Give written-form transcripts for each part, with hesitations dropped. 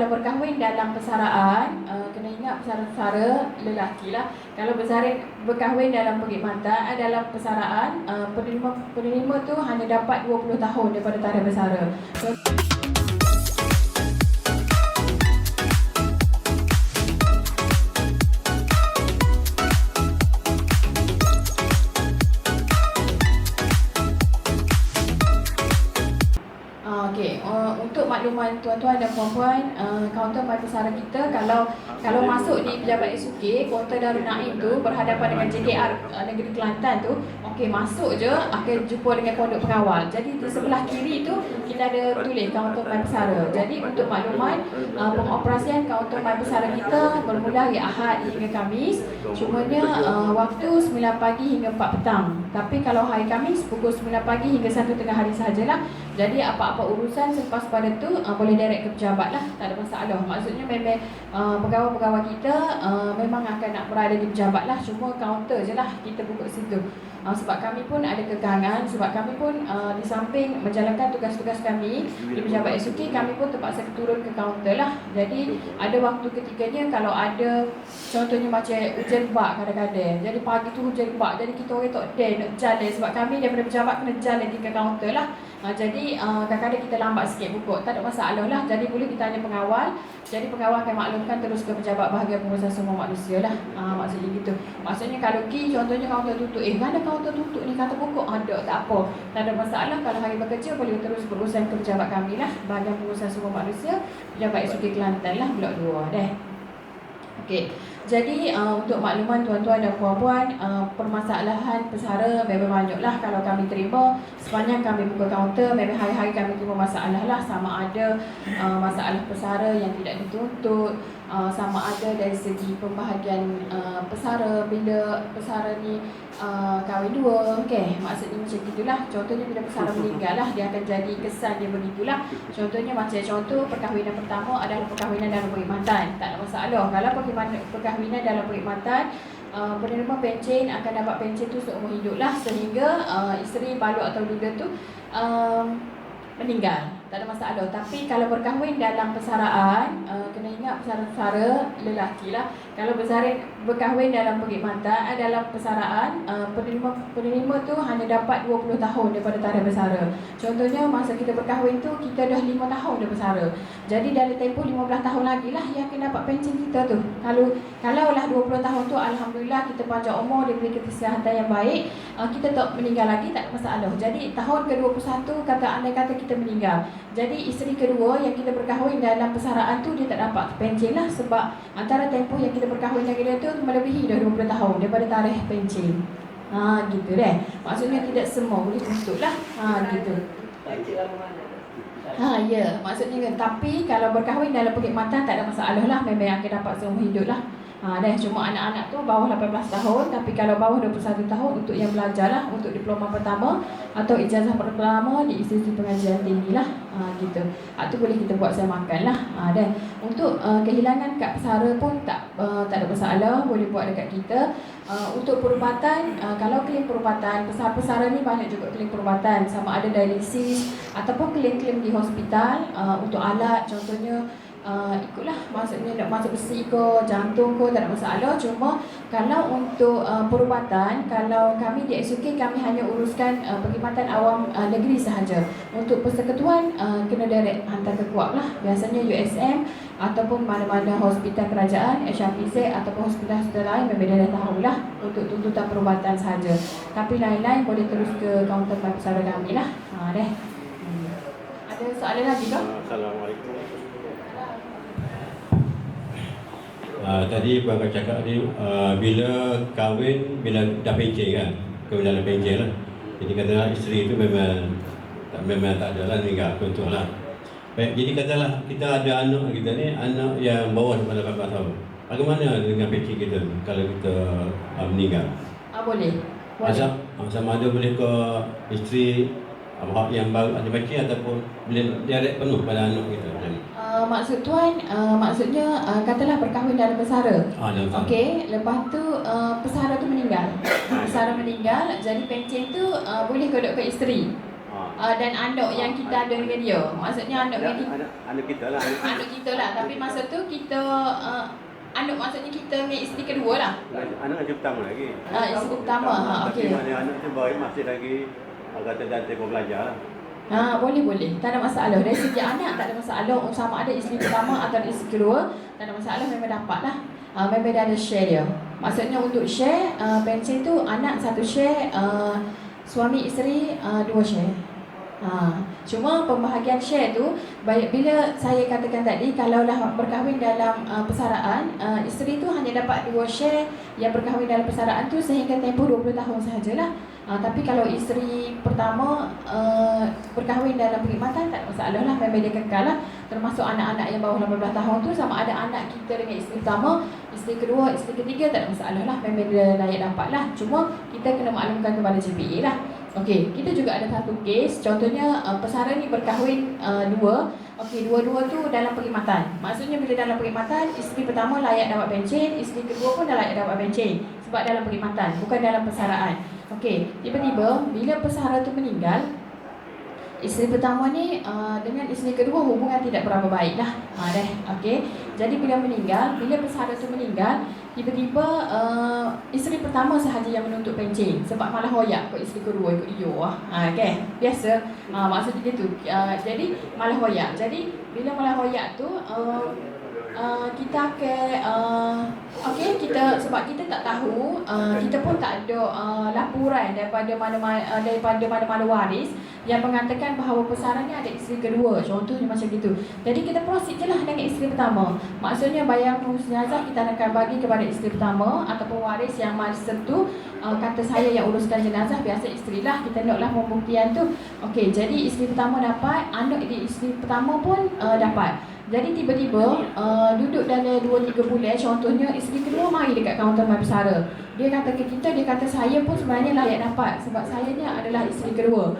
Kalau berkahwin dalam persaraan, kena ingat pesara-pesara lelaki lah. Kalau berkahwin dalam perkhidmatan, dalam persaraan, penerima tu hanya dapat 20 tahun daripada tarikh bersara. Untuk makluman tuan-tuan dan puan-puan, kaunter mai pesara kita kalau masuk di Pejabat SUK, kaunter Darul Naim tu berhadapan dengan JKR Negeri Kelantan tu, masuk je akan jumpa dengan pondok pengawal. Jadi di sebelah kiri tu kita ada tulis kaunter mai pesara. Jadi untuk makluman, pengoperasian kaunter mai pesara kita bermula hari Ahad hingga Khamis. Cumanya waktu 9 pagi hingga 4 petang. Tapi kalau hari Khamis pukul 9 pagi hingga 1 tengah hari sahajalah. Jadi apa-apa urusan selepas pada tu boleh direct ke pejabat lah, tak ada masalah. Maksudnya memang pegawai-pegawai kita memang akan nak berada di pejabat lah, cuma kaunter je lah kita buka situ. Sebab kami pun ada kekangan, sebab kami pun di samping menjalankan tugas-tugas kami di Pejabat SUK, kami pun terpaksa turun ke kaunter lah. Jadi ada waktu ketiganya kalau ada contohnya macam hujan rebak kadang-kadang, jadi pagi tu hujan rebak, jadi kita orang tak ada nak jalan, sebab kami daripada pejabat kena jalan lagi ke kaunter lah. Jadi kadang-kadang kita lambat sikit buka, tak ada masalah lah. Jadi boleh kita tanya pengawal, jadi pengawal akan maklumkan terus ke pejabat bahagian pengurusan sumber manusia lah. Maksudnya gitu. Maksudnya kalau contohnya kaunter tutup, mana kaunter tutup ni, kata buka, ada tak apa, tak ada masalah. Kalau hari bekerja boleh terus berurusan ke pejabat kami lah, bahagian pengurusan sumber manusia Pejabat SUK Kelantan lah, blok 2 deh. Okey. Jadi untuk makluman tuan-tuan dan puan-puan, permasalahan pesara memang banyaklah kalau kami terima. Sepanjang kami buka kaunter, memang hari-hari kami terima masalah lah. Sama ada masalah pesara yang tidak dituntut, sama ada dari segi pembahagian pesara bila pesara ni kahwin dua, maksudnya macam gitulah. Contohnya bila pesara meninggal lah, dia akan jadi kesan dia begitulah. Contohnya contoh perkahwinan pertama adalah perkahwinan dalam perkhidmatan, tak ada masalah. Kalau perkahwinan dalam perkhidmatan, penerima pencen akan dapat pencen tu seumur hidup lah, sehingga isteri, balok atau duda tu meninggal, tak ada masalah. Tapi kalau berkahwin dalam persaraan, kena ingat pesara-pesara lelaki lah. Kalau berkahwin dalam perkhidmatan, dalam persaraan, penerima tu hanya dapat 20 tahun daripada tarikh bersara. Contohnya masa kita berkahwin tu kita dah 5 tahun dah bersara. Jadi dari tempoh 15 tahun lagi lah yang akan dapat pencen kita tu. Kalau lah 20 tahun tu, alhamdulillah kita panjang umur, diberi kesihatan yang baik, kita tak meninggal lagi, tak ada masalah. Jadi tahun ke-21 andai kata kita meninggal, jadi isteri kedua yang kita berkahwin dalam persaraan tu dia tak dapat pencen lah, sebab antara tempoh yang kita berkahwin dengan dia tu melebihi dah 20 tahun daripada tarikh pencen. Gitu deh. Maksudnya tidak semua boleh tuntut lah. Gitu. Ya, maksudnya kan. Tapi kalau berkahwin dalam perkhidmatan tak ada masalah lah, memang akan dapat seumur hidup lah. Cuma anak-anak tu bawah 18 tahun, tapi kalau bawah 21 tahun untuk yang belajar lah, untuk diploma pertama atau ijazah pertama di institusi pengajian tinggi lah. Gitu. Tu boleh kita buat samakan lah. Untuk kehilangan kad pesara pun tak ada masalah, boleh buat dekat kita. Untuk perubatan, kalau klaim perubatan, pesara-pesara ni banyak juga klaim perubatan, sama ada dialisis ataupun klaim-klaim di hospital untuk alat, contohnya ikutlah, maksudnya nak masuk besi ke, jantung ke, tak ada masalah. Cuma kalau untuk perubatan, kalau kami di SUK, kami hanya uruskan perkhidmatan awam negeri sahaja. Untuk persekutuan kena direct hantar ke KUAP lah, biasanya USM ataupun mana-mana hospital kerajaan, HRPZ ataupun hospital-hospital lain, memang dia dah tahulah untuk tuntutan perubatan sahaja. Tapi lain-lain boleh terus ke kaunter mai pesara kami lah. Ada soalan lagi ke? Assalamualaikum. Tadi Puan cakap ni bila kahwin, bila dah pencen kan, kahwin dalam pencen lah. Jadi katalah isteri tu memang tak ada lah, meninggal contohlah. Baik, jadi katalah kita ada anak kita ni, anak yang bawah daripada 18 tahun. Bagaimana dengan pencen kita kalau kita meninggal? Boleh. Sama ada boleh ke isteri hak yang baru ada pencen ataupun boleh direct penuh pada anak kita. Maksud tuan, maksudnya katalah berkahwin dalam pesara. Okey, lepas tu pesara tu meninggal. Pesara meninggal, jadi pencen tu boleh kodok ke isteri. dan anak yang kita ada dengan dia. Maksudnya anak yang kita, Anak kita lah. anak kita lah. Tapi masa tu kita anak maksudnya kita dengan isteri kedua lah. Anak macam pertama lagi. Isteri pertama. Tapi Okey. mana anak tu baru masih lagi kata jantik pun belajar lah. Boleh. Tak ada masalah. Dari segi anak tak ada masalah. Sama ada isteri pertama atau isteri kedua, tak ada masalah, memang dapat lah. Memang dah ada share dia. Maksudnya untuk share, pencen tu anak satu share, suami isteri dua share. Cuma pembahagian share tu bila saya katakan tadi, kalaulah berkahwin dalam persaraan, isteri tu hanya dapat 2 share yang berkahwin dalam persaraan tu sehingga tempoh 20 tahun sahajalah. Tapi kalau isteri pertama berkahwin dalam perkhidmatan, tak ada masalah lah, memang dia kekal lah. Termasuk anak-anak yang bawah 18 tahun tu, sama ada anak kita dengan isteri pertama, isteri kedua, isteri ketiga, tak ada masalah lah, memang dia layak dapat lah. Cuma kita kena maklumkan kepada JPA lah. Okey, kita juga ada satu kes, contohnya pesara ni berkahwin dua. Okey, dua-dua tu dalam perkhidmatan. Maksudnya bila dalam perkhidmatan, isteri pertama layak dapat pencen, isteri kedua pun dah layak dapat pencen sebab dalam perkhidmatan, bukan dalam persaraan. Okey, tiba-tiba bila pesara tu meninggal, isteri pertama ni dengan isteri kedua hubungan tidak berapa baik lah. Okey. Jadi bila meninggal, bila pesara tu meninggal, tiba-tiba isteri pertama sahaja yang menuntut pencen sebab malah hoyak kot isteri kedua ikut dia lah. Okay. Biasa. Maksudnya gitu. Jadi malah hoyak. Jadi bila malah hoyak tu kita akan kita sebab kita tak tahu, kita pun tak ada laporan daripada mana-mana waris yang mengatakan bahawa pesara ni ada isteri kedua, contohnya macam gitu. Jadi kita proceed je lah dengan isteri pertama. Maksudnya bayar penghubung jenazah kita akan bagi kepada isteri pertama ataupun waris yang masa tu kata saya yang uruskan jenazah, biasa isteri lah, kita naklah pembuktian tu. Okey, jadi isteri pertama dapat, anak di isteri pertama pun dapat. Jadi tiba-tiba duduk dalam 2-3 bulan, contohnya isteri kedua mari dekat kaunter mai pesara. Dia kata ke kita, dia kata saya pun sebenarnya layak dapat sebab saya ni adalah isteri kedua.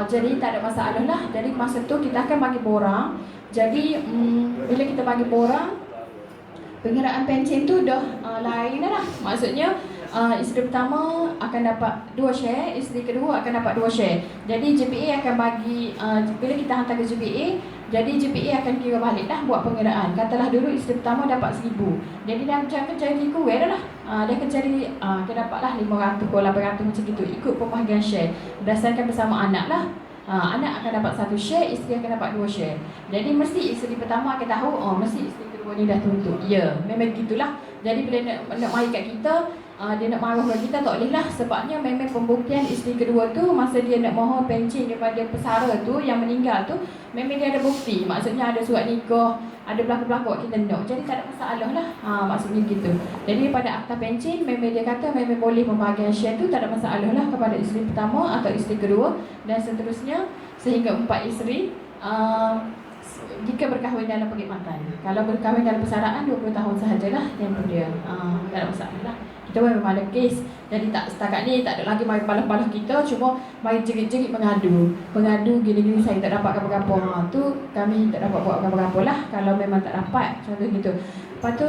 Jadi tak ada masalah lah. Jadi masa tu kita akan bagi borang. Jadi bila kita bagi borang, pengiraan pencen tu dah lain dah lah. Maksudnya isteri pertama akan dapat 2 share, isteri kedua akan dapat 2 share. Jadi JPA akan bagi, bila kita hantar ke JPA, jadi JPA akan kira balik dah buat pengiraan. Katalah dulu isteri pertama dapat 1,000. Jadi dia akan cari kurang dah lah. Dia akan cari, dia dapatlah 500 atau 800 macam gitu. Ikut pembahagian share. Berdasarkan bersama anak lah. Anak akan dapat 1 share, isteri akan dapat 2 share. Jadi mesti isteri pertama akan tahu, mesti isteri kedua ni dah tuntut. Ya, memang gitulah. Jadi bila nak mari kat kita, dia nak marah kat kita tak boleh lah. Sebabnya memang pembuktian isteri kedua tu, masa dia nak mohon pencen daripada pesara tu yang meninggal tu, memang dia ada bukti. Maksudnya ada surat nikah, ada belakang-belakang kita nak. Jadi tak ada masalah lah. Maksudnya gitu. Jadi pada akta pencen, memang dia kata memang boleh pembahagian share tu, tak ada masalah lah kepada isteri pertama atau isteri kedua dan seterusnya sehingga 4 isteri. Jika berkahwin dalam perkhidmatan. Kalau berkahwin dalam persaraan 20 tahun sahajalah tempoh dia. Tak ada masalah lah. Kita memang ada kes. Jadi tak setakat ni tak ada lagi mari balas-balas kita, cuma mari jerit-jerit mengadu. Mengadu gini-gini saya tak dapat apa-apa. Tu kami tak dapat buat apa-apa lah kalau memang tak dapat. Contoh gitu. Lepas tu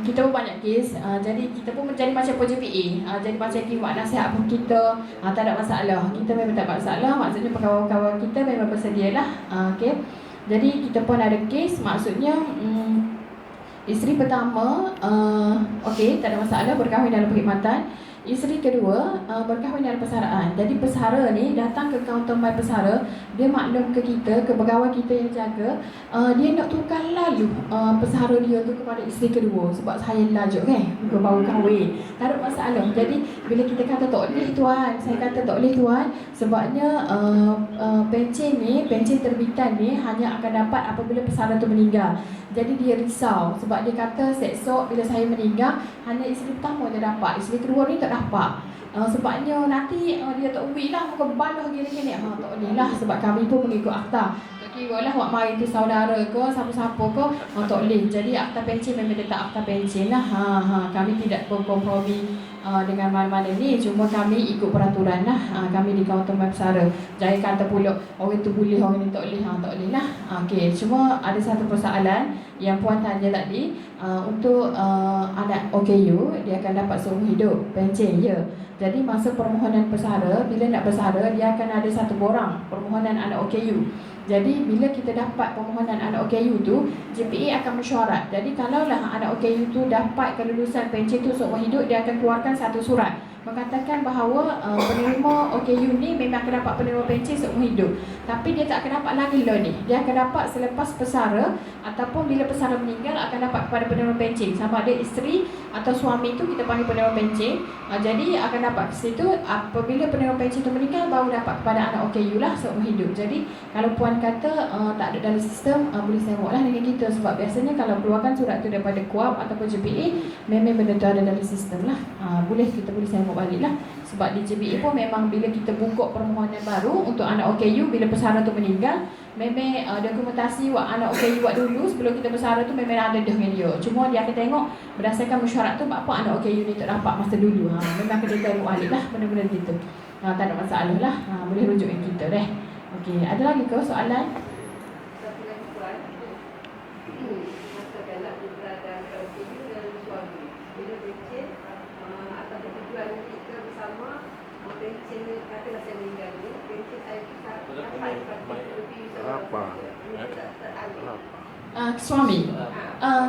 kita pun banyak kes. Jadi kita pun menjadi macam PJPA. Jadi macam kimak nasihat pun kita tak ada masalah. Kita memang tak ada masalah. Maksudnya pegawai-pegawai kita memang bersedia lah. Okay. Jadi kita pun ada kes, maksudnya isteri pertama okey, tak ada masalah berkahwin dalam perkhidmatan. Isteri kedua berkahwin dalam persaraan. Jadi pesara ni datang ke kaunter mai pesara, dia maklum ke kita, ke pegawai kita yang jaga, dia nak tukar lalu pesara dia tu kepada isteri kedua sebab saya lajuk kan, baru kahwin. Tak ada masalah. Jadi bila kita kata tak boleh tuan, saya kata tak boleh tuan, sebabnya pencen ni, pencen terbitan ni hanya akan dapat apabila pesara tu meninggal. Jadi dia risau sebab dia kata esok bila saya meninggal hanya isteri pertama je dapat, isteri kedua ni tak dapat. Sebabnya nanti dia tak uwi lah, muka balah gini-gini. Tak boleh lah sebab kami pun mengikut akta. kira lah wak mari tu saudara ke, siapa-siapa ke, tak boleh. Jadi akta pencen memang tetap akta pencen lah. Kami tidak berkompromi dengan mana-mana ni, cuma kami ikut peraturan lah. Kami di kaunter pesara. Jangan kata pula orang tu boleh, orang ni tak boleh. Tak boleh lah. Okey, cuma ada satu persoalan yang puan tanya tadi, untuk anak OKU dia akan dapat seumur hidup pencen, ya. Jadi masa permohonan pesara, bila nak bersara dia akan ada satu borang permohonan anak OKU. Jadi bila kita dapat permohonan anak OKU tu, JPA akan mesyuarat. Jadi kalaulah anak OKU tu dapat kelulusan pencen tu seumur hidup, dia akan keluarkan satu surat mengatakan bahawa penerima OKU ni memang akan dapat penerima pencen seumur hidup. Tapi dia tak akan dapat lagi lah ni. Dia akan dapat selepas pesara ataupun bila pesara meninggal akan dapat kepada penerima pencen. Sama ada isteri atau suami tu kita panggil penerima pencen. Jadi akan dapat ke situ apabila penerima pencen tu meninggal baru dapat kepada anak OKU lah seumur hidup. Jadi kalau puan kata tak ada dalam sistem, boleh tengoklah dengan kita. Sebab biasanya kalau keluarkan surat tu daripada KUAP ataupun JPA, memang benda tu ada dalam sistem lah. Kita boleh tengok balik lah. Sebab di JPA pun memang bila kita buka permohonan baru untuk anak OKU, bila pesara tu meninggal, memang dokumentasi anak OKU dulu sebelum kita bersara tu memang ada dengan dia. Cuma dia akan tengok berdasarkan mesyuarat tu apa anak OKU ni tak dapat masa dulu. Memang kena tengok balik lah benda-benda gitu. Tak ada masalah lah. Boleh rujuk dengan kita deh. Okey, ada lagi ke soalan? Satu lagi puan, masa nak berada OKU dan suami, bila pencen atas tujuan kita bersama, pencen katalah saya meninggal ni, pencen saya dapat lebih Suami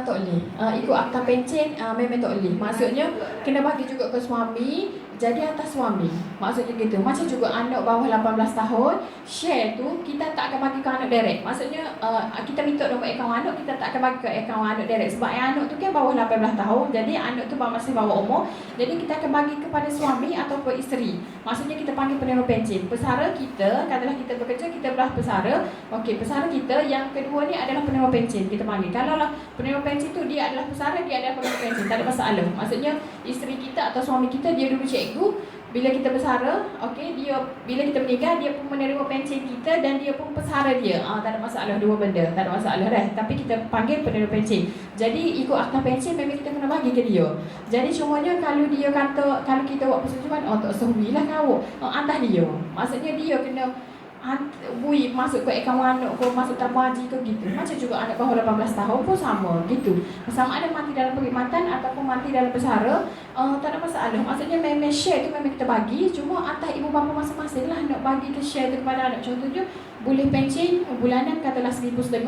tak boleh. Ikut akta pencen memang tak boleh. Maksudnya kena bagi juga ke suami. Jadi atas suami. Maksudnya gitu. Macam juga anak bawah 18 tahun, share tu kita tak akan bagi ke anak direct. Maksudnya kita minta nombor akaun anak, kita tak akan bagi ke akaun anak direct. Sebab anak tu kan bawah 18 tahun. Jadi anak tu masih bawah umur. Jadi kita akan bagi kepada suami ataupun isteri. Maksudnya kita panggil penerima pencen. Pesara kita, katalah kita bekerja, kita belah pesara. Okey, pesara kita yang kedua ni adalah penerima pencen. Kita panggil. Kalau lah penerima pencen tu dia adalah pesara, dia adalah penerima pencen. Tak ada masalah. Maksudnya isteri kita atau suami kita dia dulu cikgu. Bila kita bersara, okey, dia bila kita meninggal dia pun menerima pencen kita dan dia pun pesara dia. Tak ada masalah, dua benda, tak ada masalah dah. Tapi kita panggil penerima pencen. Jadi ikut akta pencen memang kita kena bagi ke dia. Jadi cumanya kalau dia kata kalau kita buat persetujuan, tak sehuilah kau. Atas dia. Maksudnya dia kena masuk ke akaun anak ke, masuk tabung haji ke gitu. Macam juga anak bawah 18 tahun pun sama gitu. Sama ada mati dalam perkhidmatan ataupun mati dalam pesara, tak ada masalah. Maksudnya memang share tu memang kita bagi. Cuma atas ibu bapa masing-masing lah nak bagi ke share tu kepada anak. Contohnya boleh pencen bulanan katalah 1,500.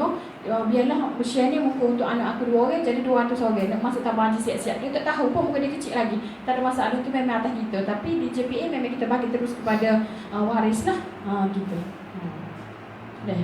Biarlah share ni muka untuk anak aku 2 orang jadi 200 orang. Nak masuk tabung haji siap-siap. Dia tak tahu pun muka dia kecil lagi. Tak ada masalah, tu memang atas kita. Tapi di JPA memang kita bagi terus kepada waris lah. Gitu. Dah.